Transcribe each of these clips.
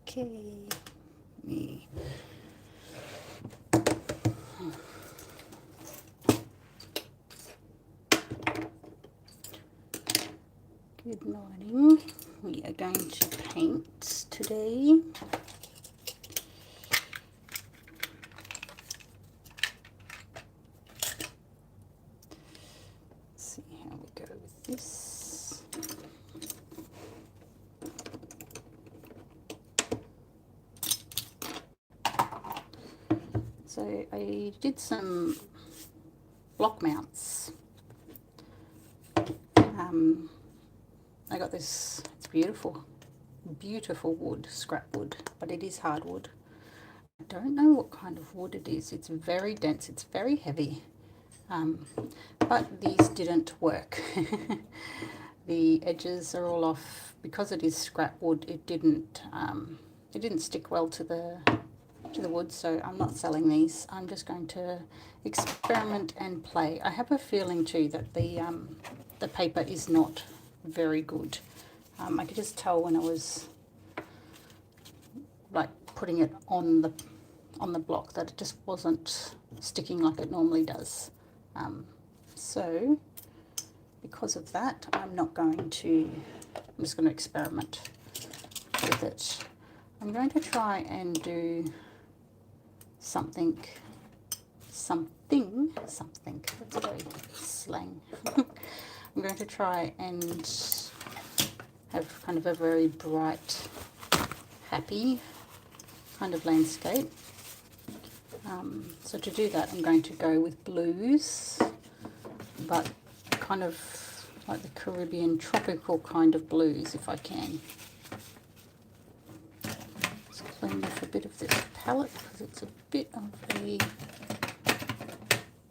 Okay. Me. Good morning. We are going to paint today. Let's see how we go with this. So I did some block mounts. I got this, it's beautiful, beautiful wood, scrap wood, but it is hardwood. I don't know what kind of wood it is. It's very dense, it's very heavy, but these didn't work. The edges are all off because it is scrap wood. It didn't stick well to the wood, so I'm not selling these. I'm just going to experiment and play. I have a feeling too that the paper is not very good. I could just tell when I was like putting it on the block that it just wasn't sticking like it normally does. So because of that, I'm just going to experiment with it. I'm going to try and do something, that's very slang. I'm going to try and have kind of a very bright, happy kind of landscape. So to do that, I'm going to go with blues, but kind of like the Caribbean tropical kind of blues if I can. Let's clean off a bit of this palette because it's a bit of a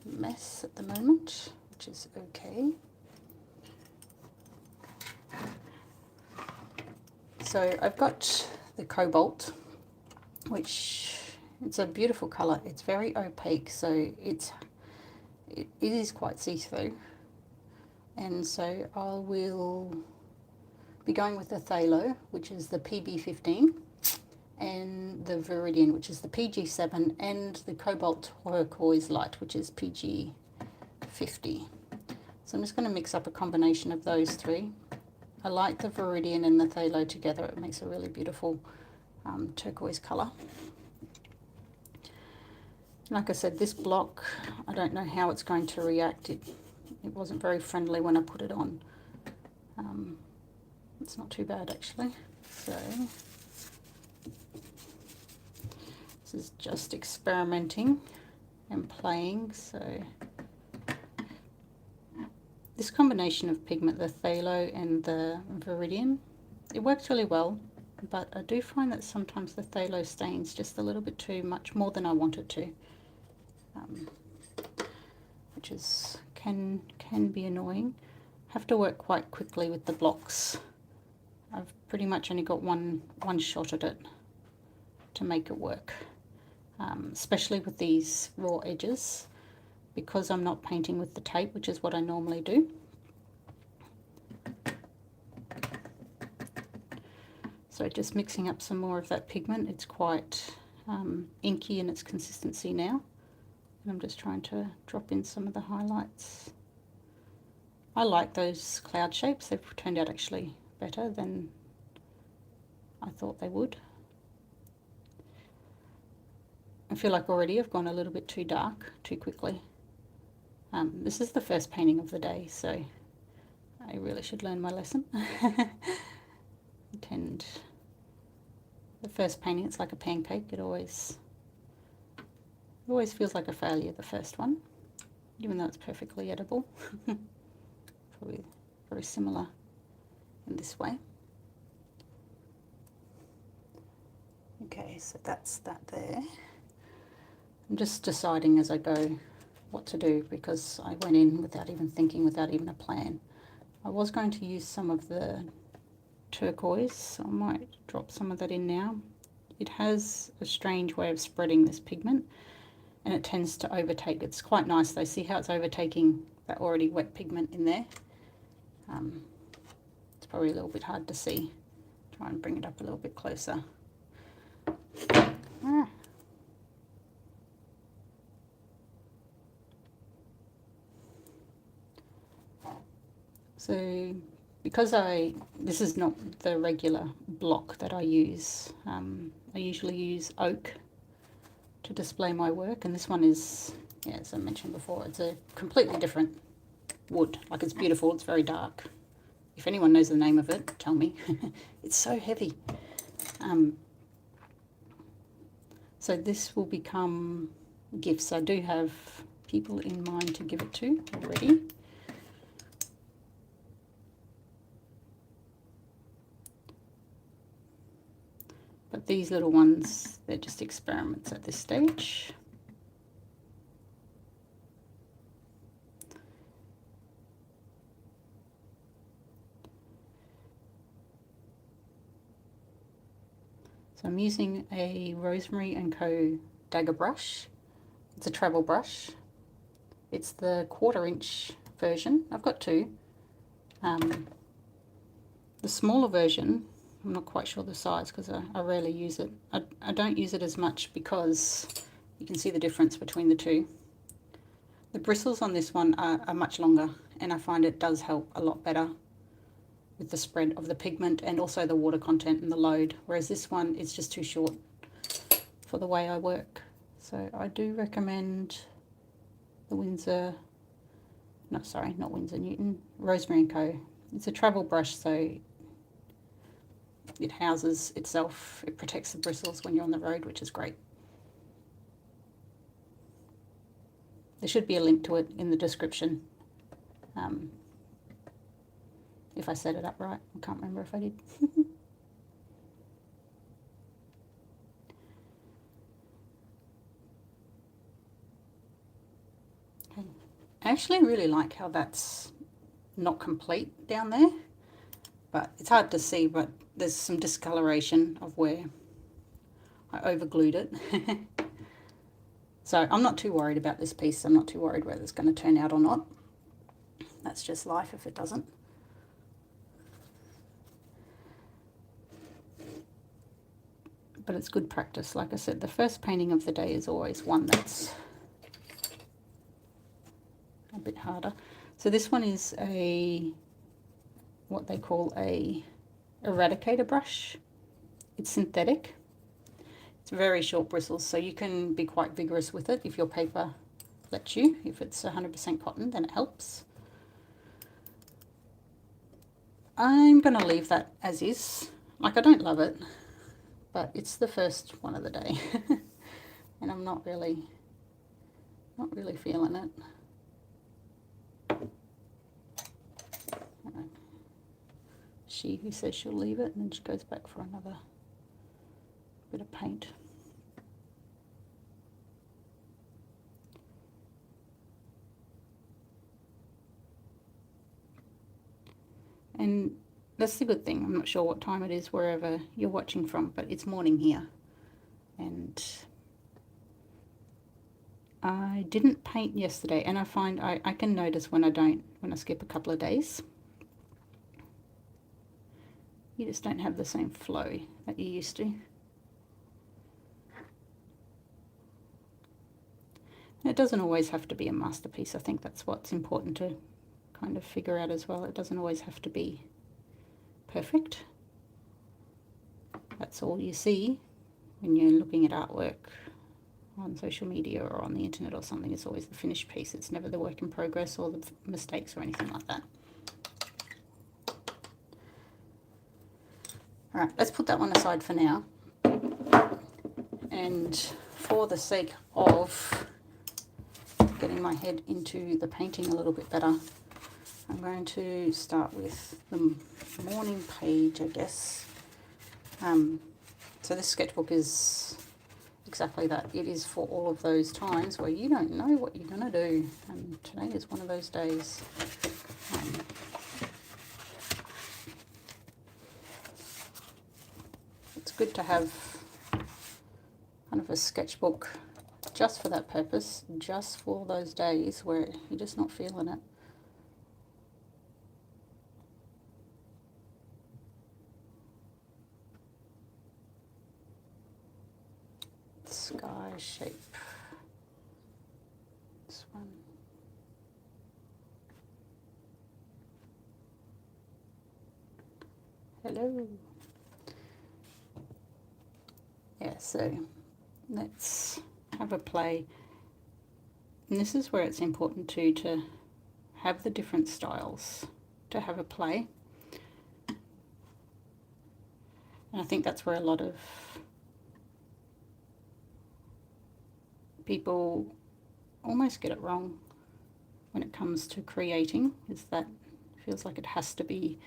mess at the moment, which is okay. So I've got the cobalt, which it's a beautiful color. It's very opaque, so it is quite see-through. And so I will be going with the phthalo, which is the PB15, and the Viridian, which is the PG7, and the cobalt turquoise light, which is PG50. So I'm just going to mix up a combination of those three. I like the Viridian and the phthalo together. It makes a really beautiful turquoise color. Like I said, this block, I don't know how it's going to react. It wasn't very friendly when I put it on. It's not too bad actually. So this is just experimenting and playing. So this combination of pigment, the phthalo and the Viridian, it works really well, but I do find that sometimes the phthalo stains just a little bit too much, more than I want it to, which can be annoying. Have to work quite quickly with the blocks. I've pretty much only got one shot at it to make it work, especially with these raw edges, because I'm not painting with the tape, which is what I normally do. So just mixing up some more of that pigment. It's quite inky in its consistency now. And I'm just trying to drop in some of the highlights. I like those cloud shapes. They've turned out actually better than I thought they would. I feel like already I've gone a little bit too dark too quickly. This is the first painting of the day, so I really should learn my lesson. And the first painting, it's like a pancake. It always feels like a failure, the first one, even though it's perfectly edible. Probably very similar in this way. Okay, so that's that there. I'm just deciding as I go what to do, because I went in without even thinking, without even a plan. I was going to use some of the turquoise, so I might drop some of that in now. It has a strange way of spreading this pigment, and it tends to overtake. It's quite nice though. See how it's overtaking that already wet pigment in there? It's probably a little bit hard to see. Try and bring it up a little bit closer. Ah. So because this is not the regular block that I use, I usually use oak to display my work, and this one is, yeah, as I mentioned before, it's a completely different wood. Like, it's beautiful, it's very dark. If anyone knows the name of it, tell me. It's so heavy. So this will become gifts. I do have people in mind to give it to already. But these little ones, they're just experiments at this stage. So I'm using a Rosemary & Co. dagger brush. It's a travel brush. It's the 1/4 inch version. I've got two. The smaller version, I'm not quite sure the size because I rarely use it. I don't use it as much because you can see the difference between the two. The bristles on this one are much longer, and I find it does help a lot better with the spread of the pigment and also the water content and the load, whereas this one is just too short for the way I work. So I do recommend the Winsor, no, sorry, not Winsor Newton, Rosemary & Co. It's a travel brush, so it houses itself, it protects the bristles when you're on the road, which is great. There should be a link to it in the description. If I set it up right, I can't remember if I did. Okay. I actually really like how that's not complete down there, but it's hard to see, but there's some discoloration of where I overglued it. So I'm not too worried about this piece. I'm not too worried whether it's going to turn out or not. That's just life if it doesn't. But it's good practice. Like I said, the first painting of the day is always one that's a bit harder. So this one is what they call a eradicator brush. It's synthetic. It's very short bristles, so you can be quite vigorous with it if your paper lets you. If it's 100% cotton, then it helps. I'm going to leave that as is. Like, I don't love it, but it's the first one of the day. And I'm not really feeling it. She who says she'll leave it, and then she goes back for another bit of paint. And that's the good thing. I'm not sure what time it is wherever you're watching from, but it's morning here. And I didn't paint yesterday, and I find I can notice when I skip a couple of days. You just don't have the same flow that you used to. It doesn't always have to be a masterpiece. I think that's what's important to kind of figure out as well. It doesn't always have to be perfect. That's all you see when you're looking at artwork on social media or on the internet or something. It's always the finished piece. It's never the work in progress or the mistakes or anything like that. All right, let's put that one aside for now. And for the sake of getting my head into the painting a little bit better, I'm going to start with the morning page, I guess. So this sketchbook is exactly that. It is for all of those times where you don't know what you're going to do. And today is one of those days. It's good to have kind of a sketchbook just for that purpose, just for those days where you're just not feeling it. sky shape. This one. Hello. Yeah, so let's have a play. And this is where it's important too to have the different styles, to have a play. And I think that's where a lot of people almost get it wrong when it comes to creating, is that it feels like it has to be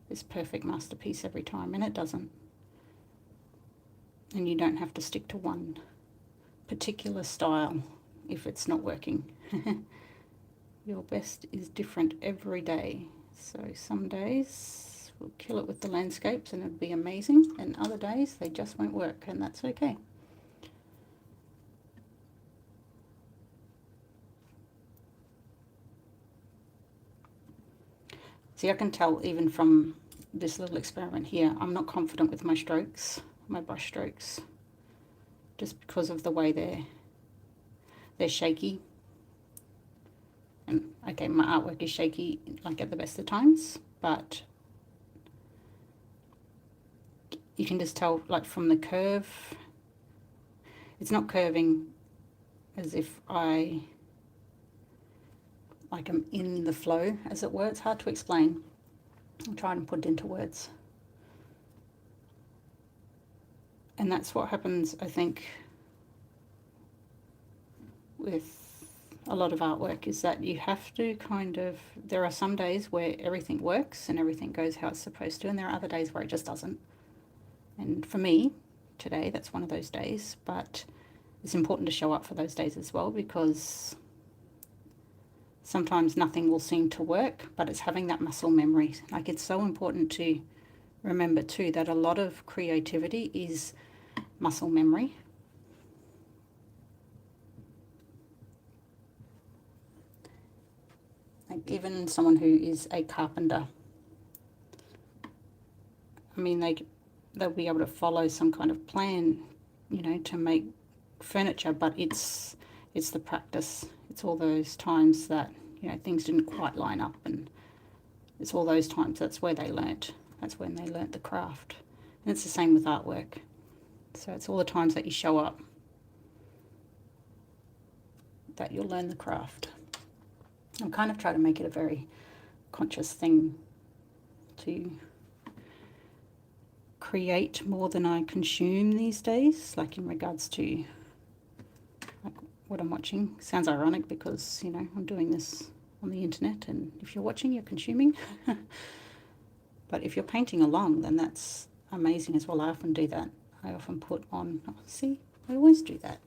this perfect masterpiece every time, and it doesn't. And you don't have to stick to one particular style if it's not working. Your best is different every day. So some days we'll kill it with the landscapes and it'll be amazing, and other days they just won't work, and that's okay. See, I can tell even from this little experiment here, I'm not confident with my strokes, my brush strokes, just because of the way they're shaky. And okay, my artwork is shaky like at the best of times, but you can just tell like from the curve, it's not curving as if I like I'm in the flow, as it were. It's hard to explain. I'll try and put it into words. And that's what happens, I think, with a lot of artwork, is that you have to kind of, there are some days where everything works and everything goes how it's supposed to, and there are other days where it just doesn't. And for me, today, that's one of those days, but it's important to show up for those days as well, because sometimes nothing will seem to work, but it's having that muscle memory. Like, it's so important to remember too that a lot of creativity is muscle memory. Like, even someone who is a carpenter, I mean, they'll be able to follow some kind of plan, you know, to make furniture, but it's the practice. It's all those times that, you know, things didn't quite line up, and it's all those times, that's where they learnt. That's when they learnt the craft. And it's the same with artwork. So it's all the times that you show up that you'll learn the craft. I'm kind of trying to make it a very conscious thing to create more than I consume these days, like in regards to like what I'm watching. Sounds ironic because, you know, I'm doing this on the internet, and if you're watching, you're consuming. But if you're painting along, then that's amazing as well. I often do that. I often put on, oh, see, I always do that.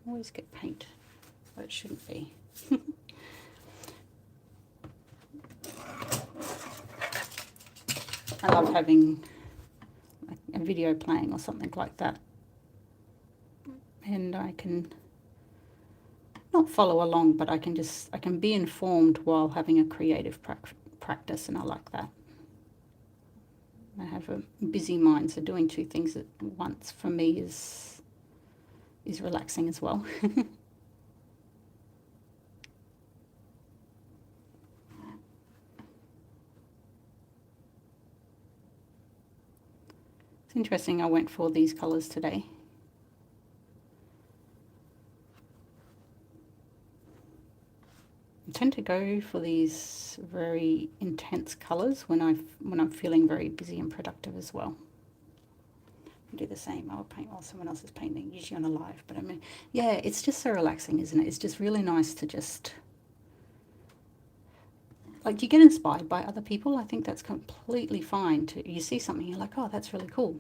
I always get paint where it shouldn't be. I love having like a video playing or something like that, and I can not follow along, but I can be informed while having a creative practice, and I like that. I have a busy mind, so doing two things at once for me is relaxing as well. It's interesting, I went for these colours today. I tend to go for these very intense colours when I'm feeling very busy and productive as well. I do the same. I'll paint while someone else is painting, usually on a live. But I mean, yeah, it's just so relaxing, isn't it? It's just really nice to just, like, you get inspired by other people. I think that's completely fine. You see something, you're like, oh, that's really cool.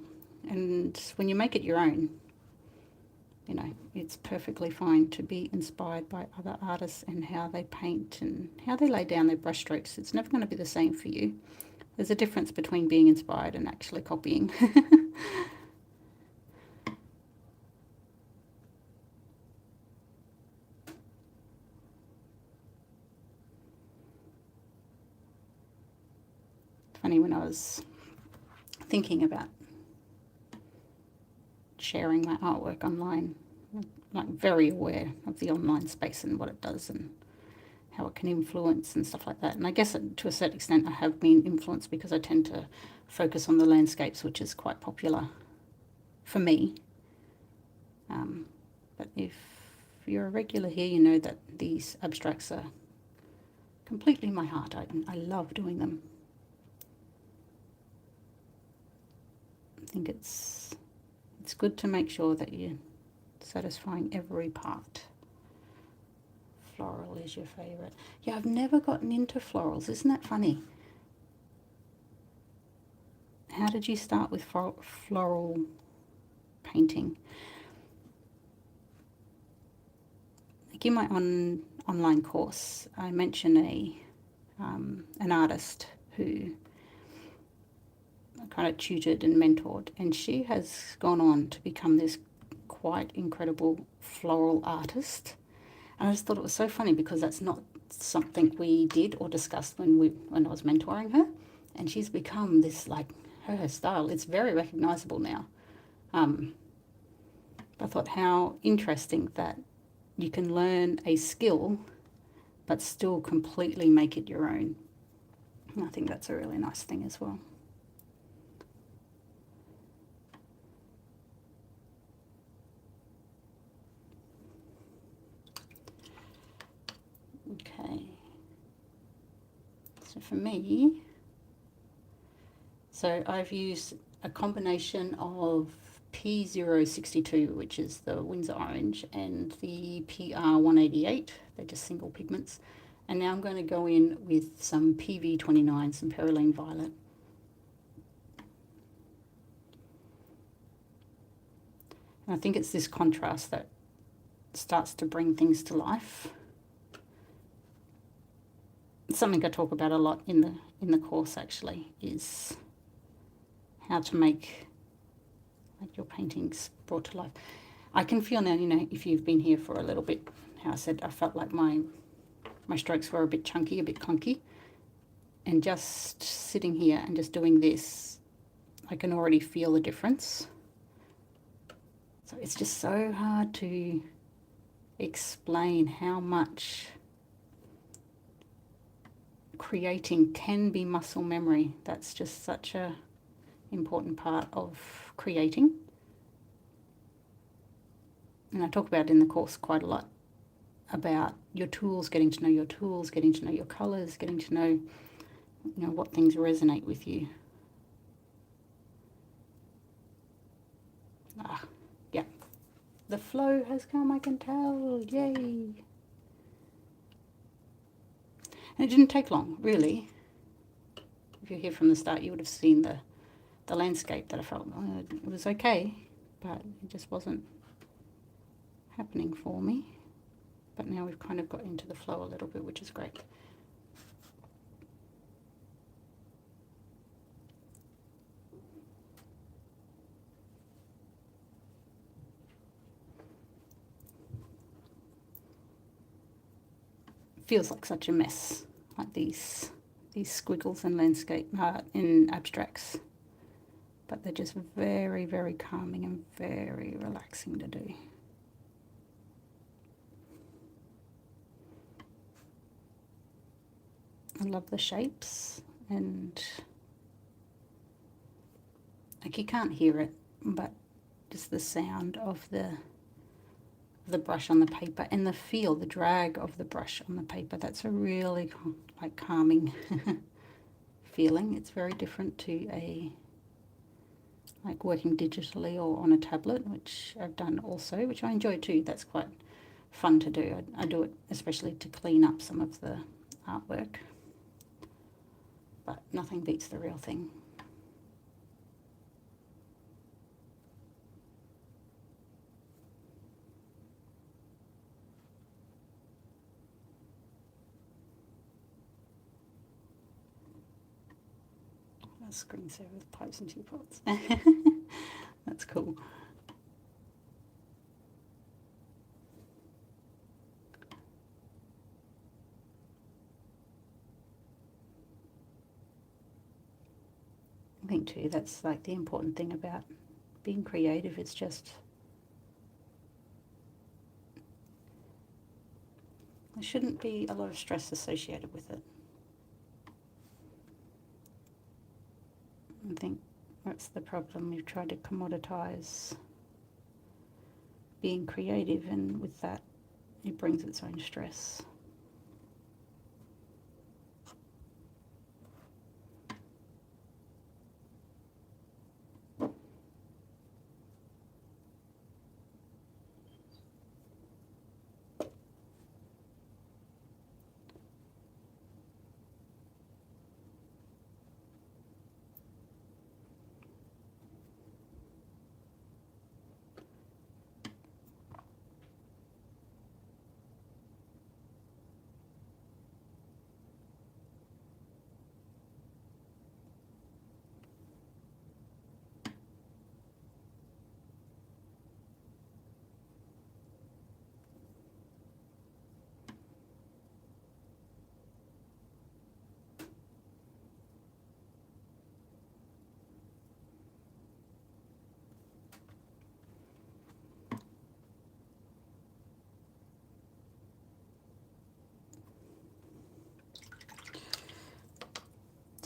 And when you make it your own, you know, it's perfectly fine to be inspired by other artists and how they paint and how they lay down their brush strokes. It's never going to be the same for you. There's a difference between being inspired and actually copying. Funny, when I was thinking about sharing my artwork online, like very aware of the online space and what it does and how it can influence and stuff like that. And I guess to a certain extent I have been influenced because I tend to focus on the landscapes, which is quite popular for me. But if you're a regular here, you know that these abstracts are completely my heart. I love doing them. I think it's good to make sure that you're satisfying every part. Floral is your favourite. Yeah, I've never gotten into florals. Isn't that funny? How did you start with floral painting? Like in my online course, I mention an artist who I kind of tutored and mentored, and she has gone on to become this quite incredible floral artist. And I just thought it was so funny because that's not something we did or discussed when I was mentoring her, and she's become this, like, her style. It's very recognizable now. I thought how interesting that you can learn a skill but still completely make it your own. And I think that's a really nice thing as well. Okay, so for me, I've used a combination of P062, which is the Windsor Orange, and the PR188. They're just single pigments. And now I'm going to go in with some PV29, some Perylene Violet. And I think it's this contrast that starts to bring things to life. It's something I talk about a lot in the course, actually, is how to make your paintings brought to life. I can feel now, if you've been here for a little bit, how I said I felt like my strokes were a bit chunky, a bit clunky. And just sitting here and just doing this, I can already feel the difference. So it's just so hard to explain how much creating can be muscle memory. That's just such a important part of creating. And I talk about it in the course quite a lot, about your tools, getting to know your tools, getting to know your colours, getting to know, what things resonate with you. Yeah. The flow has come, I can tell. Yay. And it didn't take long, really. If you're here from the start, you would have seen the landscape that I felt it was okay, but it just wasn't happening for me. But now we've kind of got into the flow a little bit, which is great. It feels like such a mess, like these squiggles in landscape, in abstracts. But they're just very, very calming and very relaxing to do. I love the shapes, and like you can't hear it, but just the sound of the brush on the paper and the feel, the drag of the brush on the paper, that's a really like calming feeling. It's very different to like working digitally or on a tablet, which I've done also, which I enjoy too. That's quite fun to do. I do it especially to clean up some of the artwork, but nothing beats the real thing. A screensaver with pipes and teapots. That's cool. I think too, that's like the important thing about being creative. It's just There shouldn't be a lot of stress associated with it. I think that's the problem. We've tried to commoditize being creative, and with that, it brings its own stress.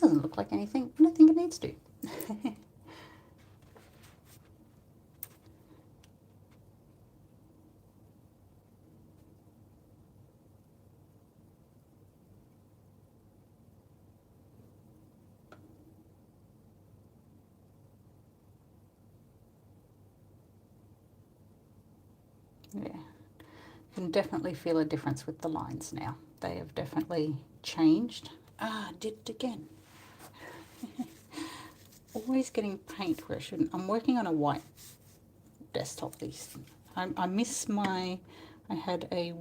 Doesn't look like anything. I don't think it needs to. Yeah, can definitely feel a difference with the lines now. They have definitely changed. Ah, did it again. Always getting paint where I shouldn't. I'm working on a white desktop. I miss my, I had a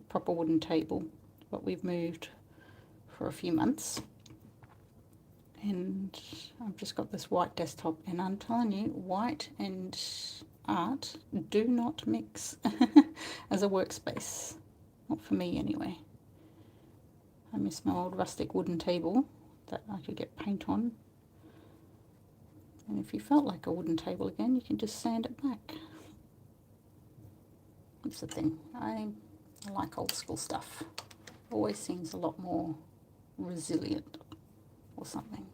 proper wooden table, but we've moved for a few months. And I've just got this white desktop, and I'm telling you, white and art do not mix as a workspace. Not for me anyway. I miss my old rustic wooden table that I could get paint on. And if you felt like a wooden table again, you can just sand it back. That's the thing. I like old school stuff. Always seems a lot more resilient or something.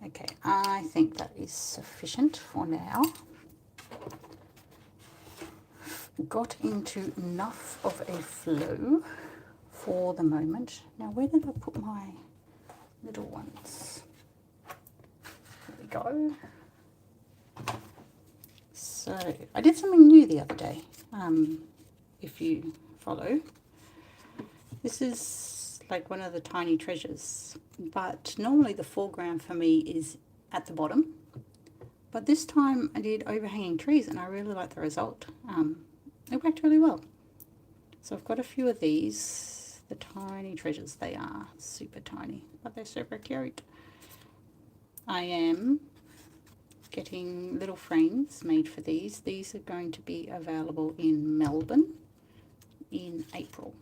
Okay, I think that is sufficient for now. Got into enough of a flow for the moment. Now, where did I put my little ones? There we go. So, I did something new the other day, if you follow. This is like one of the tiny treasures, but normally the foreground for me is at the bottom. But this time I did overhanging trees, and I really like the result. It worked really well. So I've got a few of these, the tiny treasures. They are super tiny, but they're super cute. I am getting little frames made for these. These are going to be available in Melbourne in April.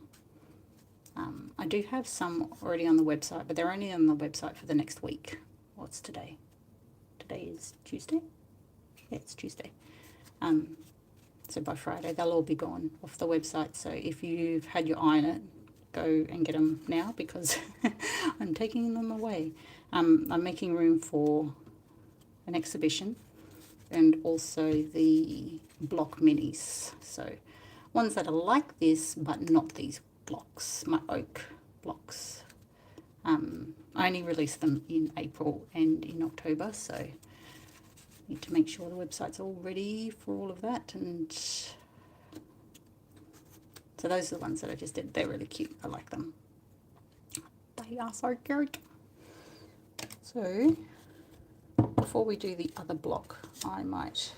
I do have some already on the website, but they're only on the website for the next week. What's today? Today is Tuesday? Yeah, it's Tuesday. So by Friday they'll all be gone off the website. So if you've had your eye on it, go and get them now, because I'm taking them away. I'm making room for an exhibition and also the block minis. So ones that are like this but not these blocks, my oak blocks. I only released them in April and in October, so need to make sure the website's all ready for all of that. And so those are the ones that I just did. They're really cute. I like them. They are so cute. So before we do the other block, I might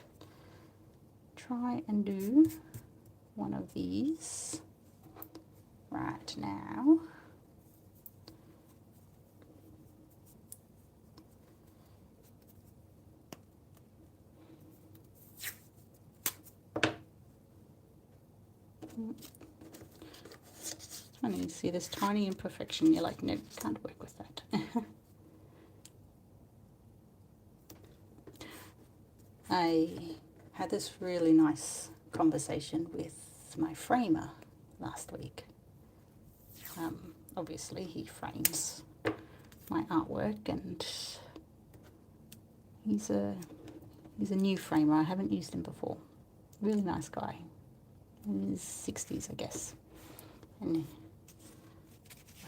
try and do one of these right now. And you see this tiny imperfection, you're like, nope, can't work with that. I had this really nice conversation with my framer last week. Obviously he frames my artwork, and he's a new framer. I haven't used him before. Really nice guy, in his 60s, I guess. And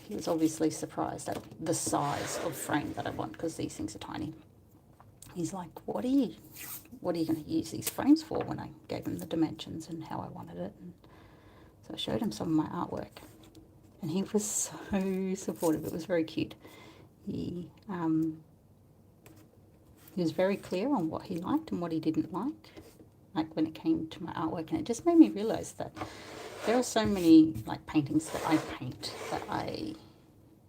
he was obviously surprised at the size of frame that I want, because these things are tiny. He's like, what are you going to use these frames for? When I gave him the dimensions and how I wanted it. And so I showed him some of my artwork, and he was so supportive. It was very cute. He was very clear on what he liked and what he didn't like when it came to my artwork. And it just made me realize that there are so many like paintings that I paint that I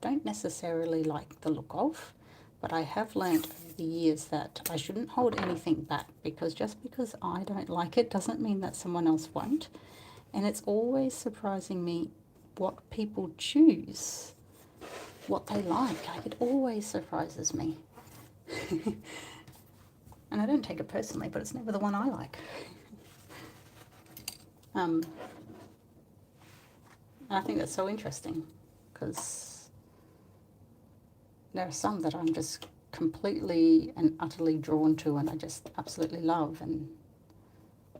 don't necessarily like the look of, but I have learned over the years that I shouldn't hold anything back, because just because I don't like it doesn't mean that someone else won't. And it's always surprising me what people choose, what they like. It always surprises me. And I don't take it personally, but it's never the one I like. I think that's so interesting, because there are some that I'm just completely and utterly drawn to, and I just absolutely love, and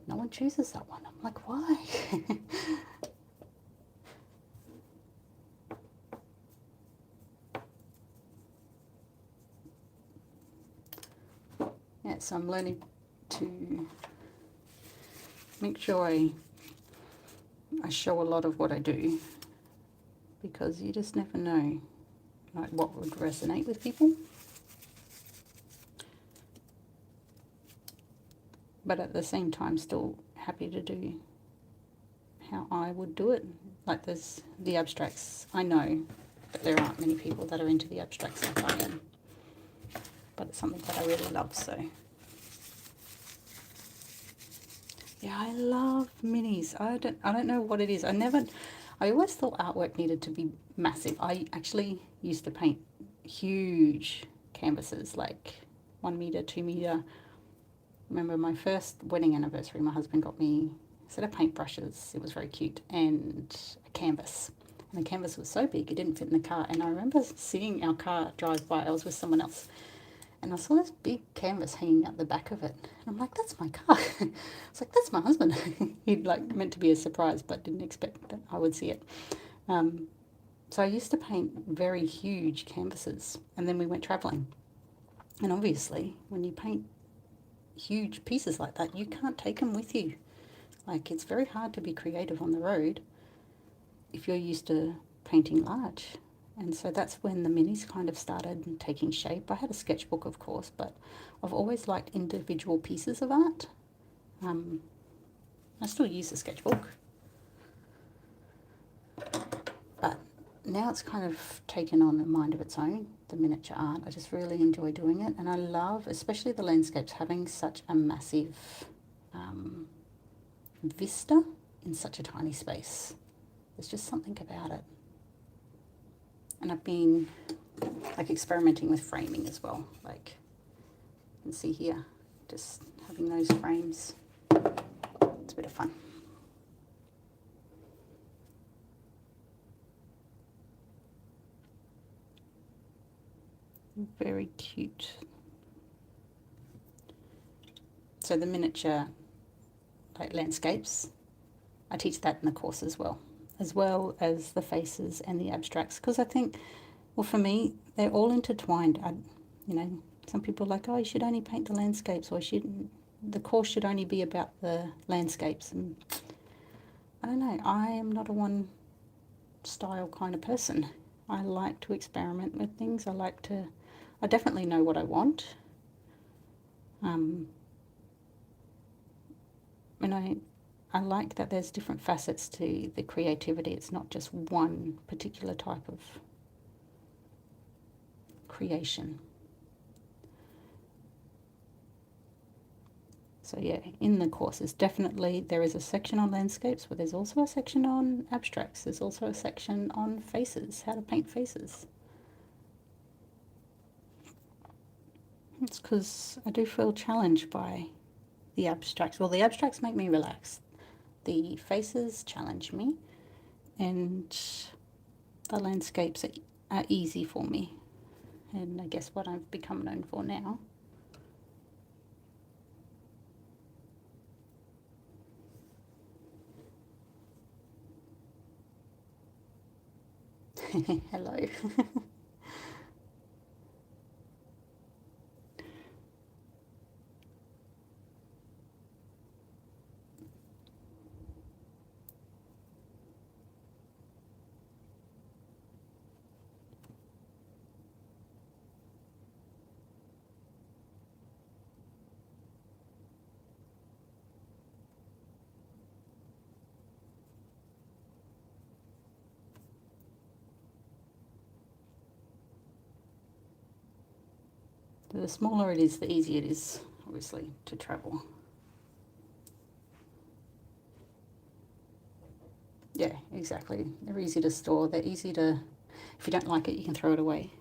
no one chooses that one. I'm like, why? Yeah, so I'm learning to make sure I show a lot of what I do, because you just never know like what would resonate with people. But at the same time, still happy to do how I would do it. Like there's the abstracts. I know that there aren't many people that are into the abstracts like I am, but it's something that I really love. So yeah, I love minis. I don't know what it is. I always thought artwork needed to be massive. I actually used to paint huge canvases, like 1 meter, 2 meter. Remember my first wedding anniversary, my husband got me a set of paintbrushes. It was very cute, and a canvas. And the canvas was so big it didn't fit in the car. And I remember seeing our car drive by. I was with someone else, and I saw this big canvas hanging out the back of it. And I'm like, that's my car. It's like, that's my husband. He'd like meant to be a surprise, but didn't expect that I would see it. So I used to paint very huge canvases, and then we went traveling. And obviously, when you paint huge pieces like that, you can't take them with you. Like, it's very hard to be creative on the road if you're used to painting large. And so that's when the minis kind of started taking shape. I had a sketchbook, of course, but I've always liked individual pieces of art. I still use the sketchbook, but now it's kind of taken on a mind of its own, the miniature art. I just really enjoy doing it, and I love, especially the landscapes, having such a massive vista in such a tiny space. There's just something about it. And I've been like experimenting with framing as well. Like you can see here, just having those frames. It's a bit of fun. Very cute. So the miniature like landscapes, I teach that in the course as well as the faces and the abstracts, because I think, well, for me, they're all intertwined. Some people are like, oh, you should only paint the landscapes, or the course should only be about the landscapes. And I don't know, I am not a one style kind of person. I like to experiment with things. I definitely know what I want. And I like that there's different facets to the creativity. It's not just one particular type of creation. So yeah, in the courses, definitely there is a section on landscapes, but there's also a section on abstracts. There's also a section on faces, how to paint faces. It's because I do feel challenged by the abstracts. Well, the abstracts make me relax. The faces challenge me, and the landscapes are easy for me. And I guess what I've become known for now. Hello. The smaller it is, the easier it is, obviously, to travel. Yeah, exactly. They're easy to store. They're easy to, if you don't like it, you can throw it away.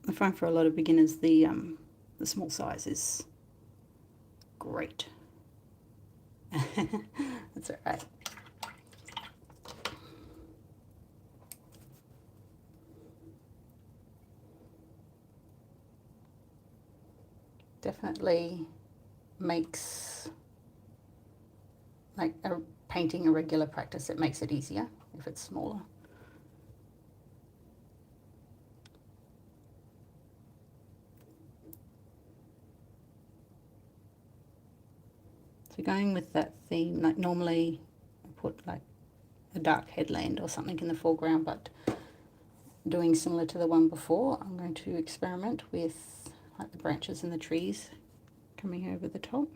I find for a lot of beginners, the small size is great. That's all right. Definitely makes like painting a regular practice. It makes it easier if it's smaller. So going with that theme, like normally I put like a dark headland or something in the foreground, but doing similar to the one before, I'm going to experiment with like the branches and the trees coming over the top.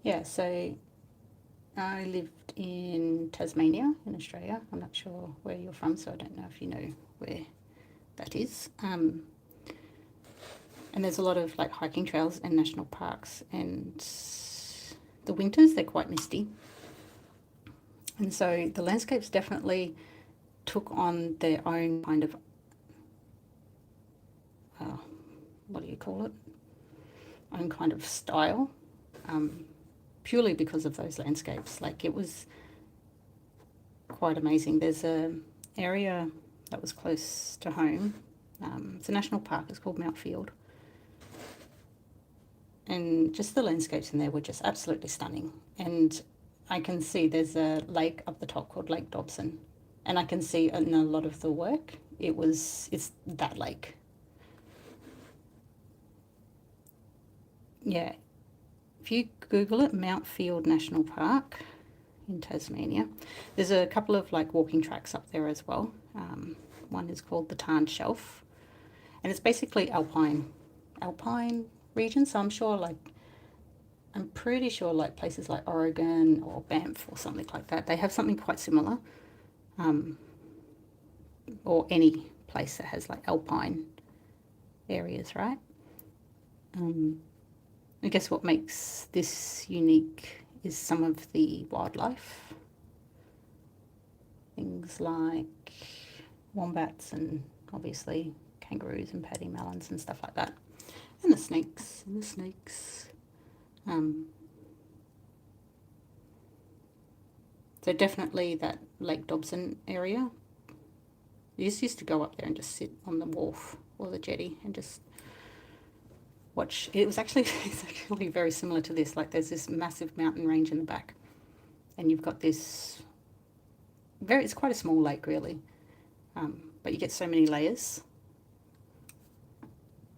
Yeah, so I lived in Tasmania in Australia. I'm not sure where you're from, so I don't know if you know where that is. And there's a lot of like hiking trails and national parks, and the winters they're quite misty. And so the landscapes definitely took on their own kind of, what do you call it? Own kind of style, purely because of those landscapes. Like it was quite amazing. There's a area that was close to home. It's a national park. It's called Mount Field. And just the landscapes in there were just absolutely stunning. And I can see there's a lake up the top called Lake Dobson. And I can see in a lot of the work, it's that lake. Yeah. If you Google it, Mount Field National Park in Tasmania, there's a couple of like walking tracks up there as well. One is called the Tarn Shelf, and it's basically alpine region. So I'm pretty sure like places like Oregon or Banff or something like that, they have something quite similar, or any place that has like alpine areas, right? I guess what makes this unique is some of the wildlife. Things like wombats and obviously kangaroos and paddy melons and stuff like that. And the snakes. So definitely that Lake Dobson area. You just used to go up there and just sit on the wharf or the jetty and just watch. It's actually very similar to this. Like there's this massive mountain range in the back, and you've got this it's quite a small lake really, but you get so many layers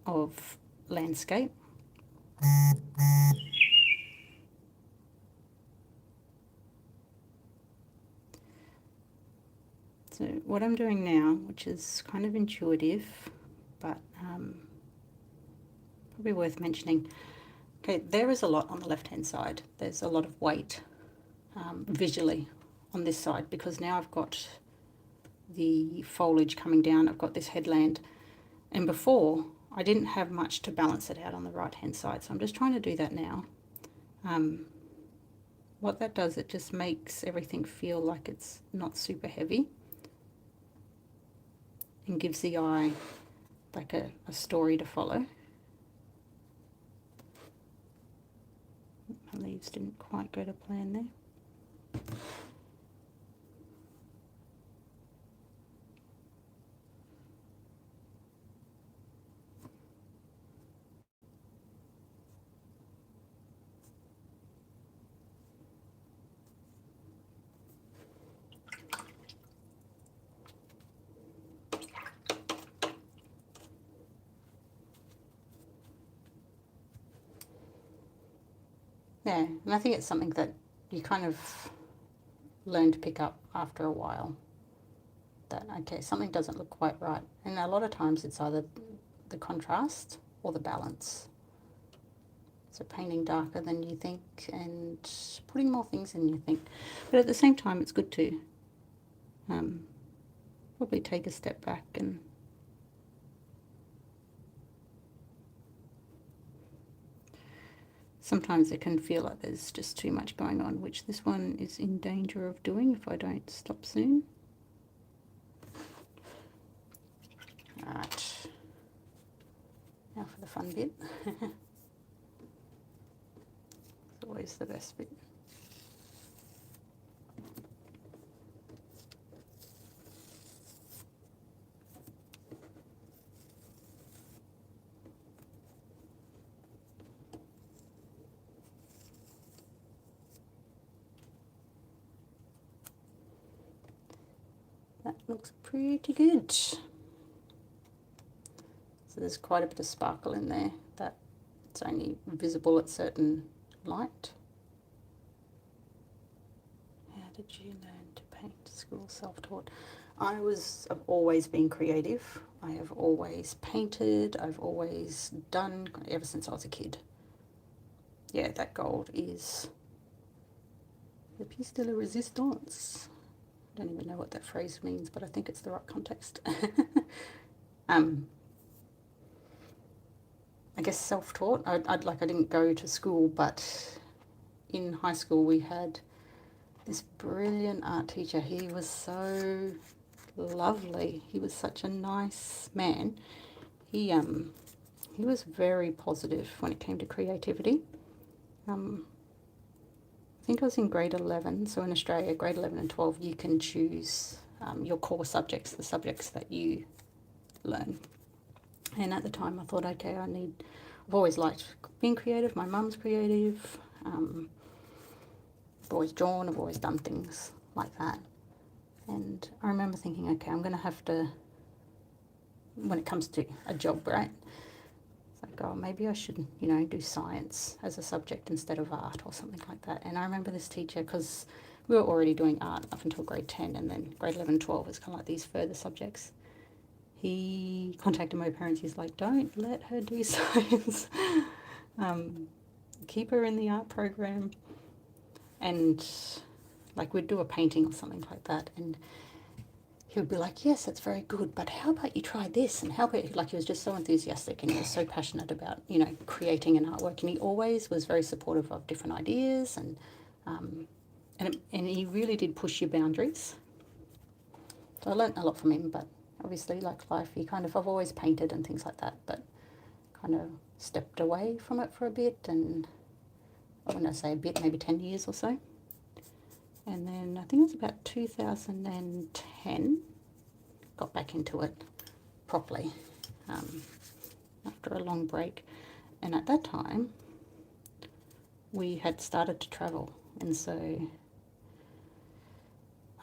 of landscape. So what I'm doing now, which is kind of intuitive, but probably worth mentioning. Okay, there is a lot on the left-hand side. There's a lot of weight visually on this side, because now I've got the foliage coming down. I've got this headland, and before I didn't have much to balance it out on the right-hand side. So I'm just trying to do that now. What that does, it just makes everything feel like it's not super heavy, and gives the eye like a story to follow. My leaves didn't quite go to plan there. Yeah, and I think it's something that you kind of learn to pick up after a while. That, okay, something doesn't look quite right. And a lot of times it's either the contrast or the balance. So painting darker than you think and putting more things in you think. But at the same time, it's good to probably take a step back and sometimes it can feel like there's just too much going on, which this one is in danger of doing if I don't stop soon. Alright, now for the fun bit. It's always the best bit. That looks pretty good. So there's quite a bit of sparkle in there that it's only visible at certain light. How did you learn to paint? School, self-taught. I've always been creative. I have always painted. I've always done, ever since I was a kid. Yeah, that gold is the pièce de la résistance. I don't even know what that phrase means, but I think it's the right context. I guess self-taught. I didn't go to school, but in high school we had this brilliant art teacher. He was so lovely. He was such a nice man. He was very positive when it came to creativity. I think I was in grade 11, so in Australia, grade 11 and 12, you can choose your core subjects, the subjects that you learn. And at the time I thought, okay, I've always liked being creative. My mum's creative. I've always drawn, I've always done things like that. And I remember thinking, okay, I'm going to have to, when it comes to a job, right? It's like, oh, maybe I should, do science as a subject instead of art or something like that. And I remember this teacher, because we were already doing art up until grade 10, and then grade 11 and 12 was kind of like these further subjects. He contacted my parents. He's like, don't let her do science. Keep her in the art program. And like we'd do a painting or something like that, and he would be like, yes, that's very good, but how about you try this? And how about, like, he was just so enthusiastic, and he was so passionate about, creating an artwork. And he always was very supportive of different ideas, and he really did push your boundaries. So I learnt a lot from him, but obviously, like life, I've always painted and things like that, but kind of stepped away from it for a bit, and when I say a bit, maybe 10 years or so. And then I think it was about 2010, got back into it properly after a long break. And at that time, we had started to travel, and so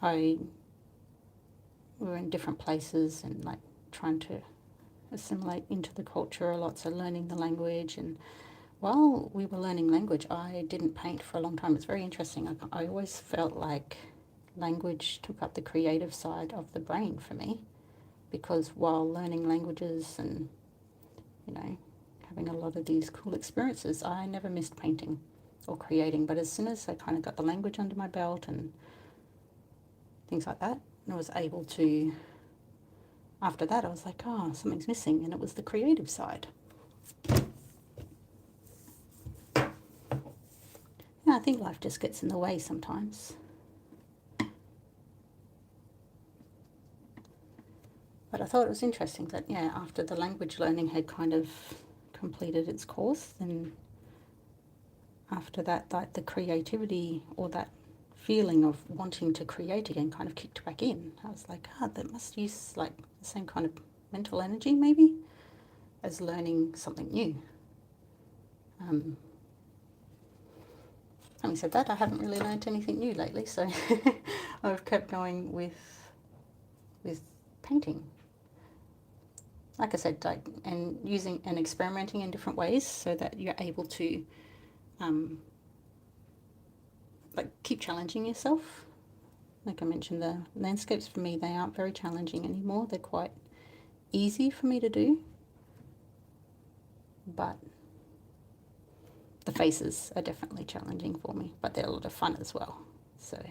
we were in different places and trying to assimilate into the culture a lot, so learning the language and while we were learning language, I didn't paint for a long time. It's very interesting. I always felt like language took up the creative side of the brain for me, because while learning languages and, you know, having a lot of these cool experiences, I never missed painting or creating. But as soon as I kind of got the language under my belt and things like that, and I was able to, after that, I was like, oh, something's missing, and it was the creative side. Yeah, I think life just gets in the way sometimes. But I thought it was interesting that, yeah, after the language learning had kind of completed its course, then after that, like the creativity or that feeling of wanting to create again kind of kicked back in. I was like, that must use like the same kind of mental energy maybe as learning something new. Having said that, I haven't really learnt anything new lately, so I've kept going with painting. Like I said, like, and using and experimenting in different ways so that you're able to like keep challenging yourself. Like I mentioned, the landscapes for me, they aren't very challenging anymore. They're quite easy for me to do, but the faces are definitely challenging for me, but they're a lot of fun as well. So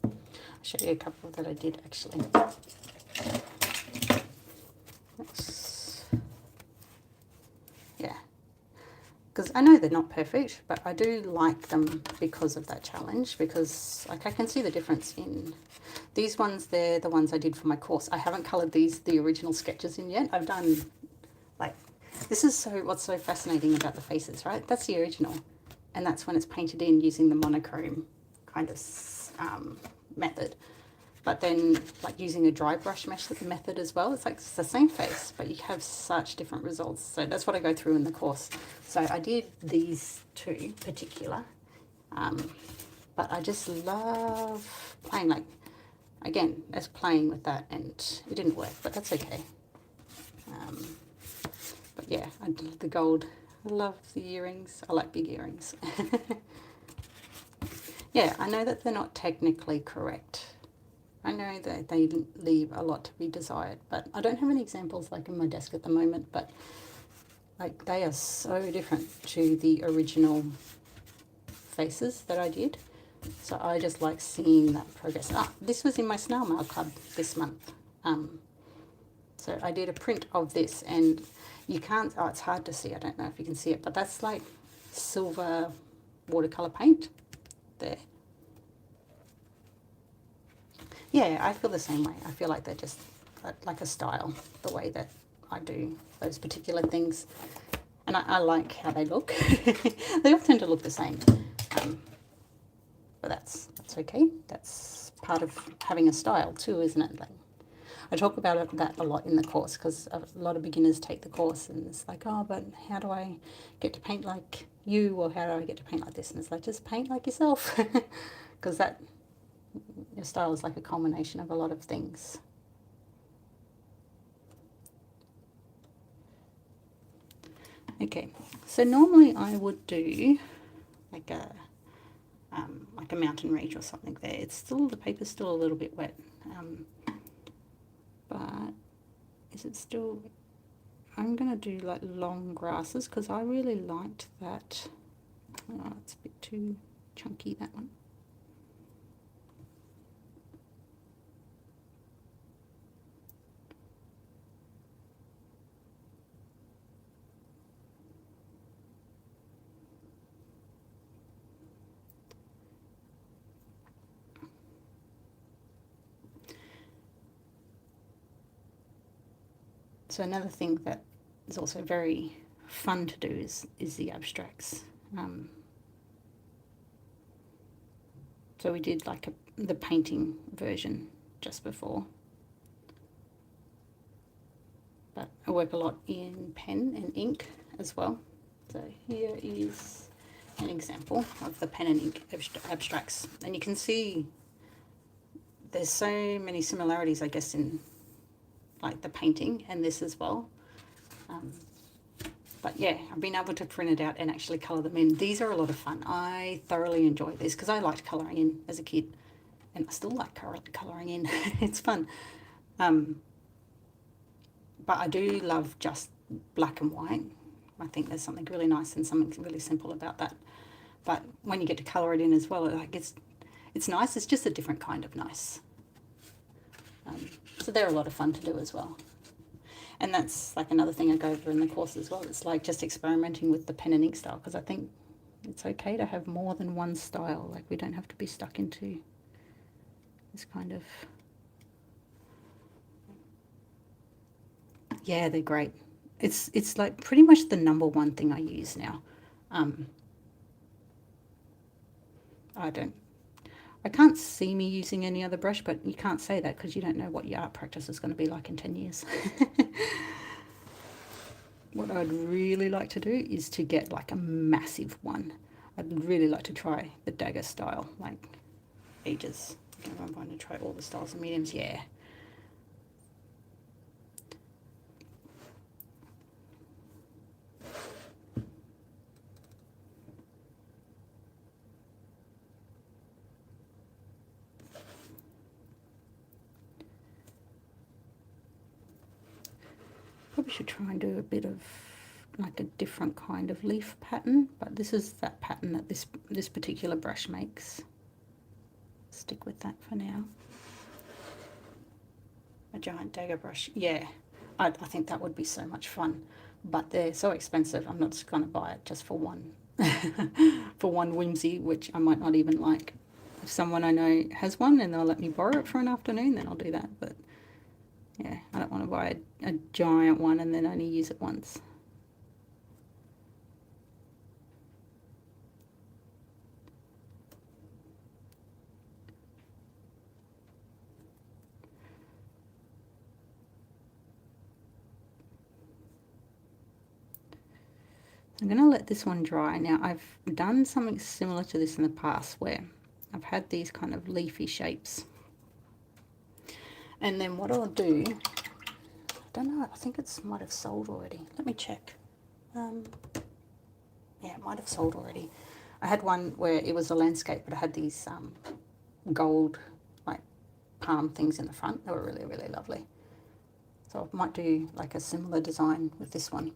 I'll show you a couple that I did actually. Yeah, because I know they're not perfect, but I do like them because of that challenge, because like I can see the difference in these ones. They're the ones I did for my course. I haven't coloured the original sketches in yet. I've done, like, this is what's so fascinating about the faces, right? That's the original, and that's when it's painted in using the monochrome kind of method. But then, like, using a dry brush method as well, it's like it's the same face, but you have such different results. So that's what I go through in the course. So I did these two particular, but I just love playing, like, again, as playing with that, and it didn't work, but that's okay. But yeah, I did the gold. I love the earrings. I like big earrings. Yeah, I know that they're not technically correct. I know that they leave a lot to be desired, but I don't have any examples like in my desk at the moment, but like they are so different to the original faces that I did. So I just like seeing that progress. This was in my snail mail club this month. So I did a print of this, and you can't, it's hard to see, I don't know if you can see it, but that's like silver watercolor paint there. Yeah, I feel the same way. I feel like they're just like a style, the way that I do those particular things. And I like how they look. They all tend to look the same. But that's okay. That's part of having a style too, isn't it? Like, I talk about that a lot in the course, because a lot of beginners take the course and it's like, oh, but how do I get to paint like you, or how do I get to paint like this? And it's like, just paint like yourself, because your style is like a culmination of a lot of things. Okay, so normally I would do like a mountain range or something there. It's still, the paper's still a little bit wet, but is it still, I'm gonna do like long grasses, because I really liked that. Oh, it's a bit too chunky, that one. So another thing that is also very fun to do is the abstracts. So we did like the painting version just before, but I work a lot in pen and ink as well. So here is an example of the pen and ink abstracts, and you can see there's so many similarities, I guess, in like the painting and this as well. But yeah, I've been able to print it out and actually colour them in. These are a lot of fun. I thoroughly enjoy these because I liked colouring in as a kid, and I still like colouring in. It's fun. But I do love just black and white. I think there's something really nice and something really simple about that. But when you get to colour it in as well, like it's nice. It's just a different kind of nice. So they're a lot of fun to do as well. And that's like another thing I go over in the course as well. It's like just experimenting with the pen and ink style, because I think it's okay to have more than one style. Like we don't have to be stuck into this kind of... Yeah, they're great. It's like pretty much the #1 thing I use now. I can't see me using any other brush, but you can't say that because you don't know what your art practice is going to be like in 10 years. What I'd really like to do is to get like a massive one. I'd really like to try the dagger style, like ages. I'm going to try all the styles and mediums, yeah. Probably should try and do a bit of like a different kind of leaf pattern, but this is that pattern that this particular brush makes. Stick with that for now. A giant dagger brush, yeah. I think that would be so much fun, but they're so expensive. I'm not just going to buy it just for one for one whimsy, which I might not even like. If someone I know has one and they'll let me borrow it for an afternoon, then I'll do that. But yeah, I don't want to buy a giant one and then only use it once. I'm going to let this one dry. Now, I've done something similar to this in the past where I've had these kind of leafy shapes. And then what I'll do, I don't know, I think it might have sold already. Let me check. Yeah, it might have sold already. I had one where it was a landscape, but I had these gold, like, palm things in the front. They were really, really lovely. So I might do like a similar design with this one.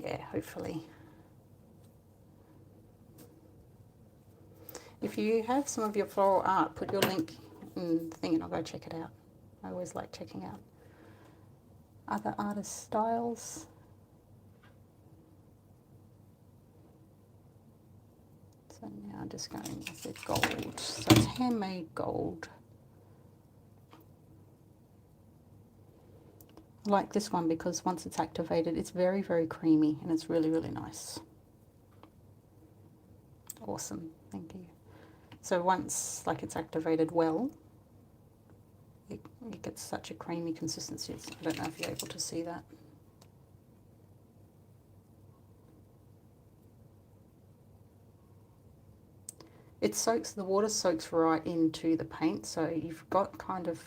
Yeah, hopefully. If you have some of your floral art, put your link in the thing and I'll go check it out. I always like checking out other artists' styles. So now I'm just going with the gold. So it's handmade gold. I like this one because once it's activated, it's very, very creamy and it's really, really nice. Awesome, thank you. So once like it's activated well, it gets such a creamy consistency. I don't know if you're able to see that. It soaks, the water soaks right into the paint, so you've got kind of...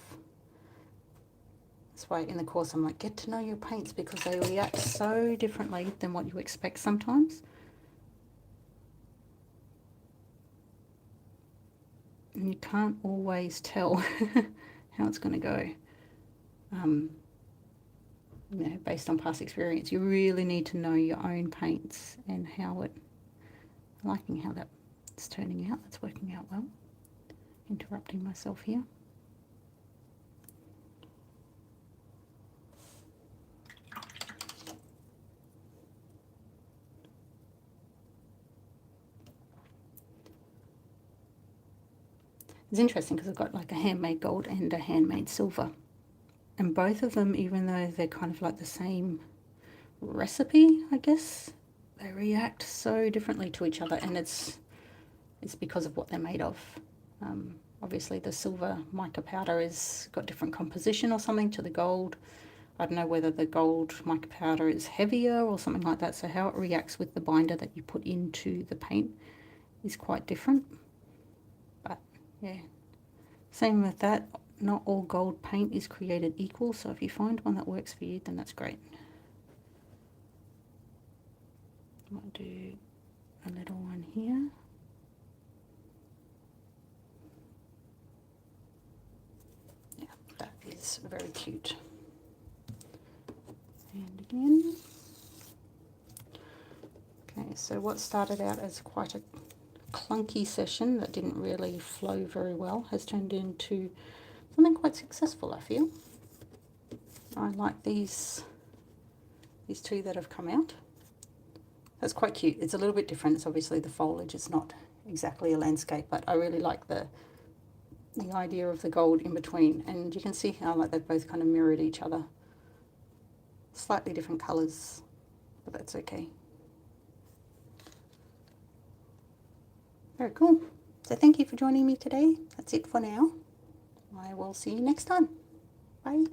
That's why in the course I'm like, get to know your paints because they react so differently than what you expect sometimes. And you can't always tell how it's going to go. You know, based on past experience, you really need to know your own paints and how it... I'm liking how that's turning out. That's working out well. Interrupting myself here. It's interesting because I've got like a handmade gold and a handmade silver. And both of them, even though they're kind of like the same recipe, I guess, they react so differently to each other. And it's because of what they're made of. Obviously the silver mica powder has got different composition or something to the gold. I don't know whether the gold mica powder is heavier or something like that, so how it reacts with the binder that you put into the paint is quite different. But yeah, same with that. Not all gold paint is created equal, so if you find one that works for you, then that's great. I'll do a little one here. Yeah, that is very cute. And again. Okay, so what started out as quite a clunky session that didn't really flow very well has turned into something quite successful, I feel. I like these two that have come out. That's quite cute. It's a little bit different. It's obviously the foliage is not exactly a landscape, but I really like the idea of the gold in between, and you can see how like they've both kind of mirrored each other. Slightly different colours, but that's okay. Very cool. So thank you for joining me today. That's it for now. I will see you next time. Bye.